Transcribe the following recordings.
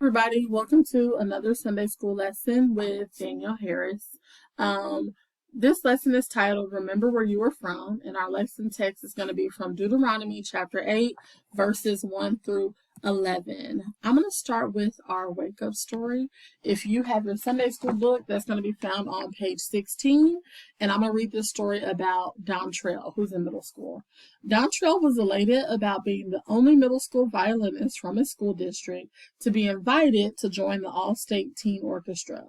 Everybody, welcome to another Sunday school lesson with Danielle Harris. This lesson is titled Remember Where You Were From, and our lesson text is going to be from Deuteronomy chapter 8, verses 1 through 11. I'm going to start with our wake up story. If you have your Sunday school book, that's going to be found on page 16, and I'm going to read this story about Dontrell, who's in middle school. Dontrell was elated about being the only middle school violinist from his school district to be invited to join the all-state teen orchestra.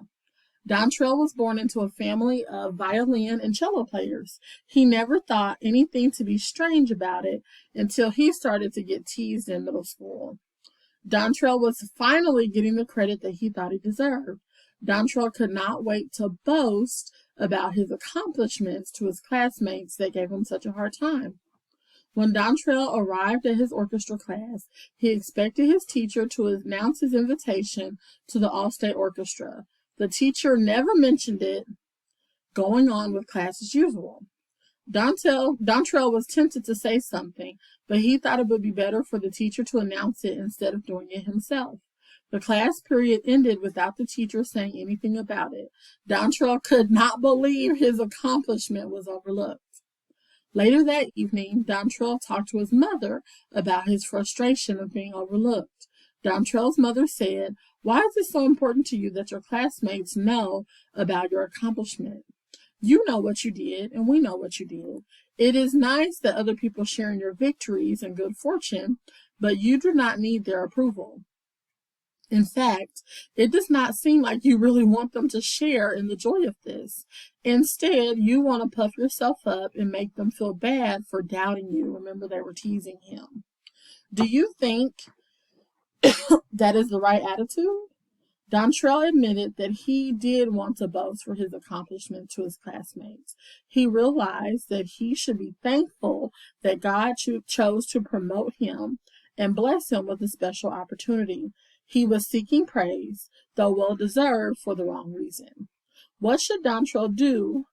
Dontrell was born into a family of violin and cello players. He never thought anything to be strange about it until he started to get teased in middle school. Dontrell was finally getting the credit that he thought he deserved. Dontrell could not wait to boast about his accomplishments to his classmates that gave him such a hard time. When Dontrell arrived at his orchestra class, he expected his teacher to announce his invitation to the all-state orchestra. The teacher never mentioned it, going on with class as usual. Dontrell was tempted to say something, but he thought it would be better for the teacher to announce it instead of doing it himself. The class period ended without the teacher saying anything about it. Dontrell could not believe his accomplishment was overlooked. Later that evening, Dontrell talked to his mother about his frustration of being overlooked. Dontrell's mother said, "Why is it so important to you that your classmates know about your accomplishment? You know what you did, and we know what you did. It is nice that other people share in your victories and good fortune, but you do not need their approval. In fact, it does not seem like you really want them to share in the joy of this. Instead, you want to puff yourself up and make them feel bad for doubting you." Remember, they were teasing him. Do you think that is the right attitude? Dontrell admitted that he did want to boast for his accomplishment to his classmates. He realized that he should be thankful that God chose to promote him and bless him with a special opportunity. He was seeking praise, though well-deserved, for the wrong reason. What should Dontrell do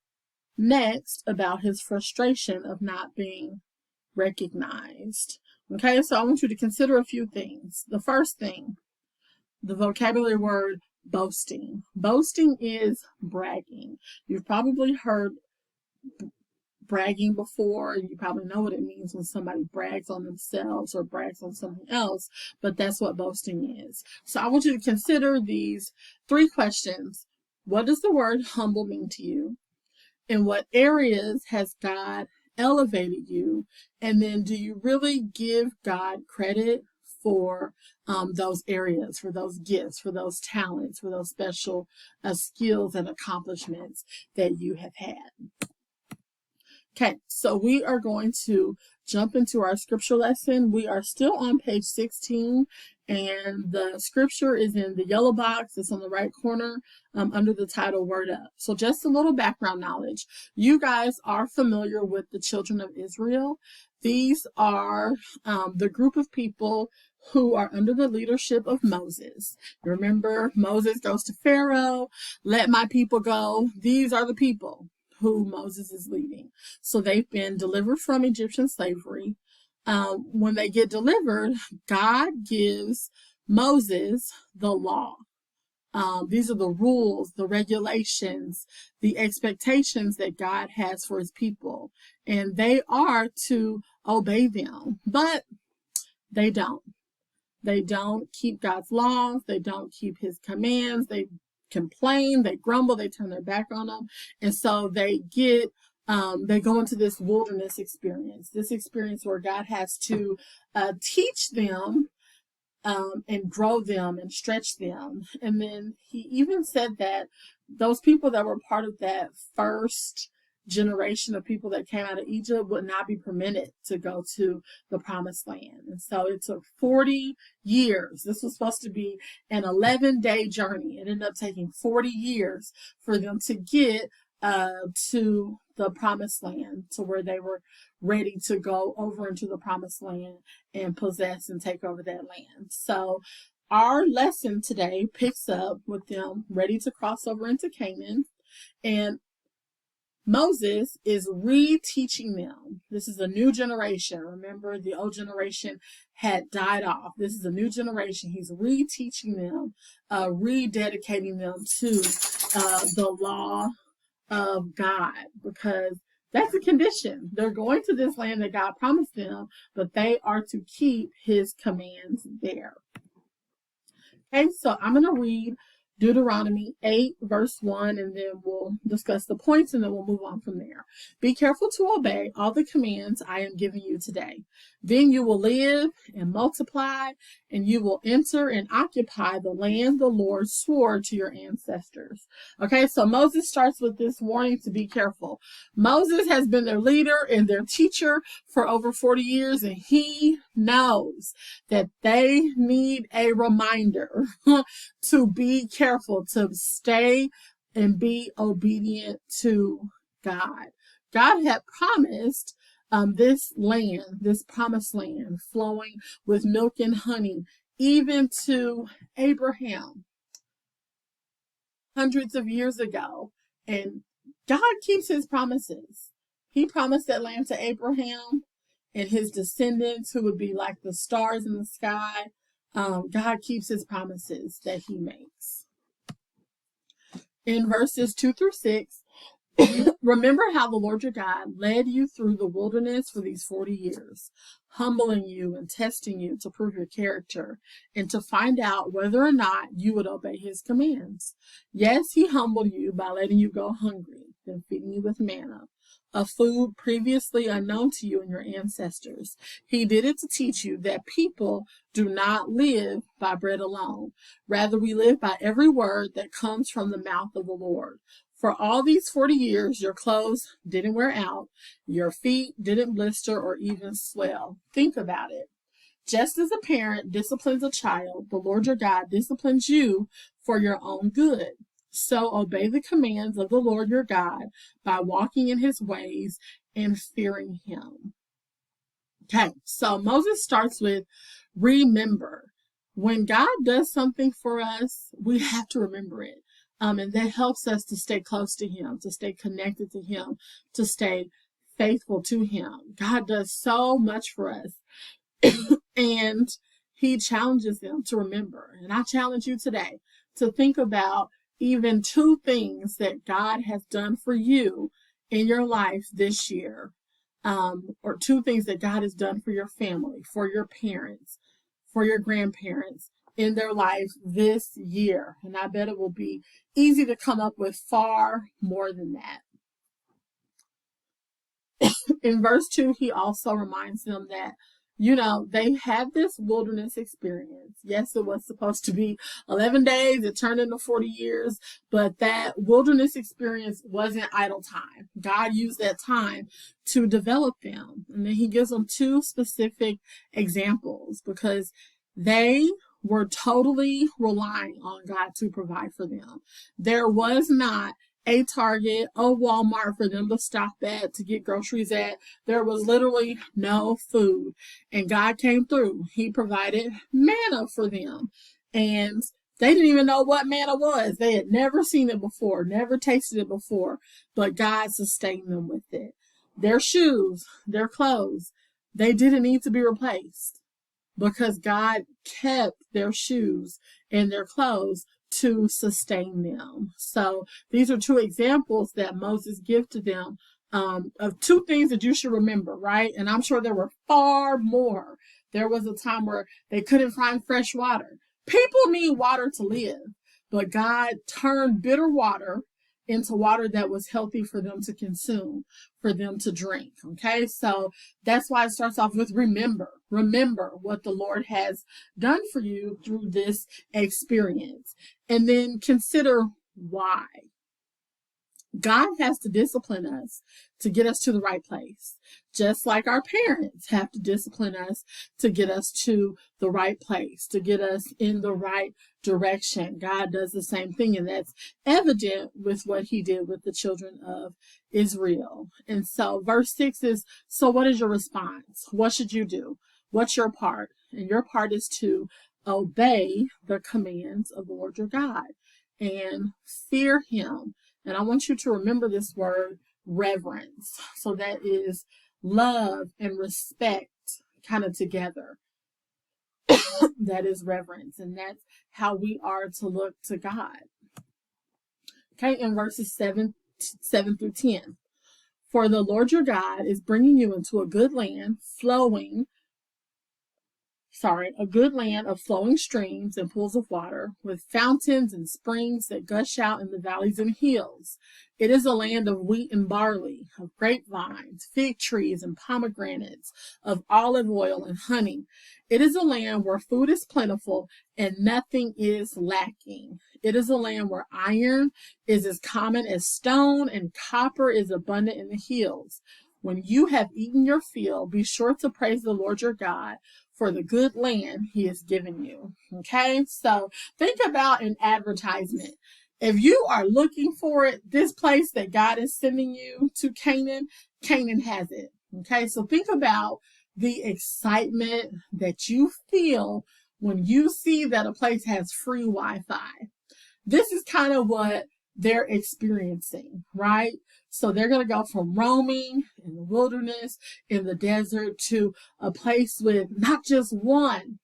next about his frustration of not being recognized? Okay, so I want you to consider a few things. The first thing, the vocabulary word boasting. Boasting is bragging. You've probably heard bragging before. You probably know what it means when somebody brags on themselves or brags on something else, but that's what boasting is. So I want you to consider these 3 questions. What does the word humble mean to you? In what areas has God elevated you? And then, do you really give God credit for those areas, for those gifts, for those talents, for those special skills and accomplishments that you have had? Okay, so we are going to jump into our scripture lesson. We are still on page 16, and the scripture is in the yellow box. It's on the right corner under the title Word Up. So just a little background knowledge. You guys are familiar with the children of Israel. These are the group of people who are under the leadership of Moses. Remember, Moses goes to Pharaoh, "Let my people go." These are the people who Moses is leading. So they've been delivered from Egyptian slavery. When they get delivered, God gives Moses the law. These are the rules, the regulations, the expectations that God has for his people. And they are to obey them, but they don't. They don't keep God's laws. They don't keep his commands. They complain, they grumble, they turn their back on them. And so they go into this wilderness experience, this experience where God has to teach them and grow them and stretch them. And then he even said that those people that were part of that first generation of people that came out of Egypt would not be permitted to go to the promised land. And so it took 40 years. This was supposed to be an 11-day journey. It ended up taking 40 years for them to get to the promised land, to where they were ready to go over into the promised land and possess and take over that land. So our lesson today picks up with them ready to cross over into Canaan. And Moses is reteaching them. This is a new generation. Remember, the old generation had died off. This is a new generation. He's reteaching them, rededicating them to the law of God, because that's a condition. They're going to this land that God promised them, but they are to keep his commands there. Okay, so I'm going to read Deuteronomy 8, verse 1, and then we'll discuss the points, and then we'll move on from there. Be careful to obey all the commands I am giving you today. Then you will live and multiply, and you will enter and occupy the land the Lord swore to your ancestors. Okay, so Moses starts with this warning to be careful. Moses has been their leader and their teacher for over 40 years, and he knows that they need a reminder to be careful, to stay and be obedient to God. God had promised this land, this promised land, flowing with milk and honey, even to Abraham hundreds of years ago. And God keeps his promises. He promised that land to Abraham and his descendants, who would be like the stars in the sky. God keeps his promises that he makes. In verses 2 through 6, remember how the Lord your God led you through the wilderness for these 40 years, humbling you and testing you to prove your character and to find out whether or not you would obey his commands. Yes, he humbled you by letting you go hungry, then feeding you with manna, a food previously unknown to you and your ancestors. He did it to teach you that people do not live by bread alone. Rather, we live by every word that comes from the mouth of the Lord. For all these 40 years, your clothes didn't wear out, your feet didn't blister or even swell. Think about it. Just as a parent disciplines a child, the Lord your God disciplines you for your own good. So obey the commands of the Lord your God by walking in his ways and fearing him. Okay, so Moses starts with remember. When God does something for us, we have to remember it. And that helps us to stay close to him, to stay connected to him, to stay faithful to him. God does so much for us. And he challenges them to remember. And I challenge you today to think about even 2 things that God has done for you in your life this year, or 2 things that God has done for your family, for your parents, for your grandparents in their life this year. And I bet it will be easy to come up with far more than that. In verse 2, he also reminds them that, they had this wilderness experience. Yes, it was supposed to be 11 days. It turned into 40 years, but that wilderness experience wasn't idle time. God used that time to develop them. And then he gives them 2 specific examples because they were totally relying on God to provide for them. There was not a Target, a Walmart for them to stop at, to get groceries at. There was literally no food. And God came through. He provided manna for them. And they didn't even know what manna was. They had never seen it before, never tasted it before, but God sustained them with it. Their shoes, their clothes, they didn't need to be replaced because God kept their shoes and their clothes to sustain them. So these are 2 examples that Moses gives to them of 2 things that you should remember, right? And I'm sure there were far more. There was a time where they couldn't find fresh water. People need water to live, but God turned bitter water into water that was healthy for them to consume, for them to drink. Okay, so that's why it starts off with remember. Remember what the Lord has done for you through this experience. And then consider why. God has to discipline us to get us to the right place, just like our parents have to discipline us to get us to the right place, to get us in the right direction. God does the same thing, and that's evident with what he did with the children of Israel. And so verse 6 is, so what is your response? What should you do? What's your part? And your part is to obey the commands of the Lord your God and fear him. And I want you to remember this word, reverence. So that is love and respect kind of together. That is reverence, and that's how we are to look to God. Okay, in verses 7 through 10. For the Lord your God is bringing you into a good land of flowing streams and pools of water, with fountains and springs that gush out in the valleys and hills. It is a land of wheat and barley, of grapevines, fig trees and pomegranates, of olive oil and honey. It is a land where food is plentiful and nothing is lacking. It is a land where iron is as common as stone and copper is abundant in the hills. When you have eaten your fill, be sure to praise the Lord your God for the good land he has given you. Okay, so think about an advertisement. If you are looking for it, this place that God is sending you to Canaan has it. Okay, so think about the excitement that you feel when you see that a place has free Wi-Fi. This is kind of what they're experiencing, right? So they're going to go from roaming in the wilderness, in the desert, to a place with not just one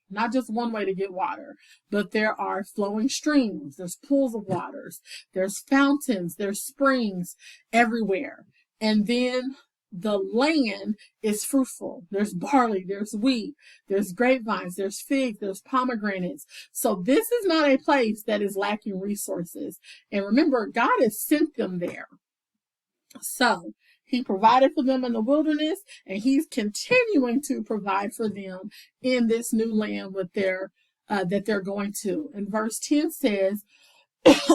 way to get water, but there are flowing streams, there's pools of waters, there's fountains, there's springs everywhere. And then the land is fruitful. There's barley, there's wheat, there's grapevines, there's figs, there's pomegranates. So this is not a place that is lacking resources. And remember, God has sent them there. So he provided for them in the wilderness, and he's continuing to provide for them in this new land with that they're going to. And verse 10 says,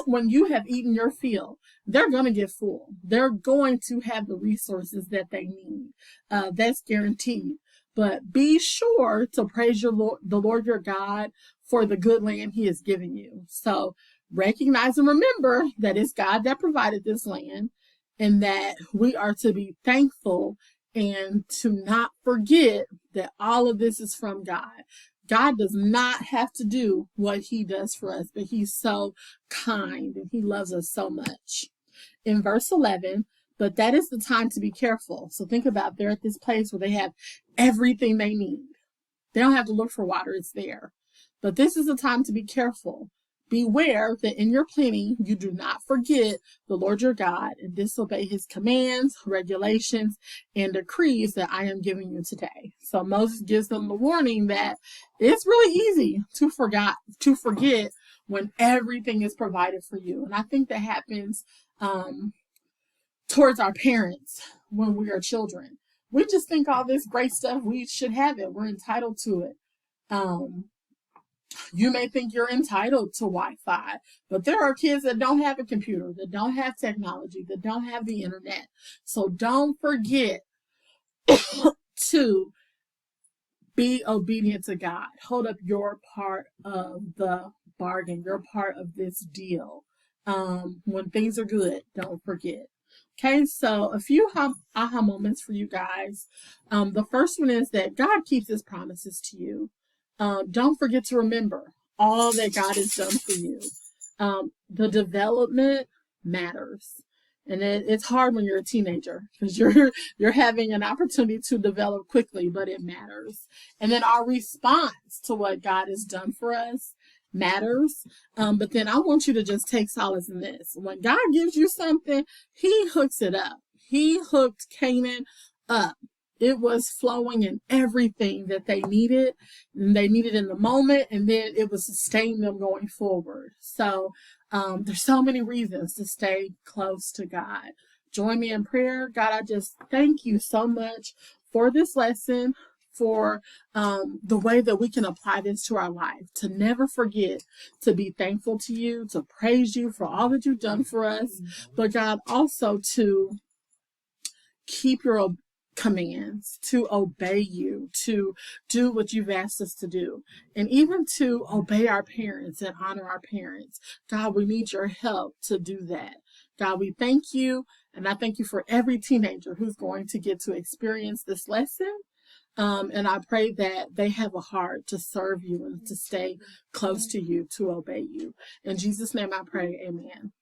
when you have eaten your fill, they're going to get full. They're going to have the resources that they need. That's guaranteed. But be sure to praise the Lord your God for the good land he has given you. So recognize and remember that it's God that provided this land, and that we are to be thankful and to not forget that all of this is from God. God does not have to do what he does for us, but he's so kind and he loves us so much. In verse 11, but that is the time to be careful. So think about, they're at this place where they have everything they need. They don't have to look for water, it's there. But this is the time to be careful. Beware that in your planning you do not forget the Lord your God and disobey his commands, regulations, and decrees that I am giving you today. So Moses gives them the warning that it's really easy to forget when everything is provided for you. And I think that happens towards our parents when we are children. We just think all this great stuff, we should have it. We're entitled to it. You may think you're entitled to Wi-Fi, but there are kids that don't have a computer, that don't have technology, that don't have the internet. So don't forget to be obedient to God. Hold up your part of the bargain, your part of this deal. When things are good, don't forget. Okay, so a few aha moments for you guys. The first one is that God keeps his promises to you. Don't forget to remember all that God has done for you. The development matters. And it's hard when you're a teenager because you're having an opportunity to develop quickly, but it matters. And then our response to what God has done for us matters. But then I want you to just take solace in this. When God gives you something, he hooks it up. He hooked Canaan up. It was flowing in everything that they needed, and they needed in the moment, and then it was sustaining them going forward. So there's so many reasons to stay close to God. Join me in prayer. God, I just thank you so much for this lesson, for the way that we can apply this to our life, to never forget to be thankful to you, to praise you for all that you've done for us, but God, also to keep your commands, to obey you, to do what you've asked us to do, and even to obey our parents and honor our parents. God, we need your help to do that. God, we thank you, and I thank you for every teenager who's going to get to experience this lesson. And I pray that they have a heart to serve you and to stay close to you, to obey you. In Jesus' name I pray, amen.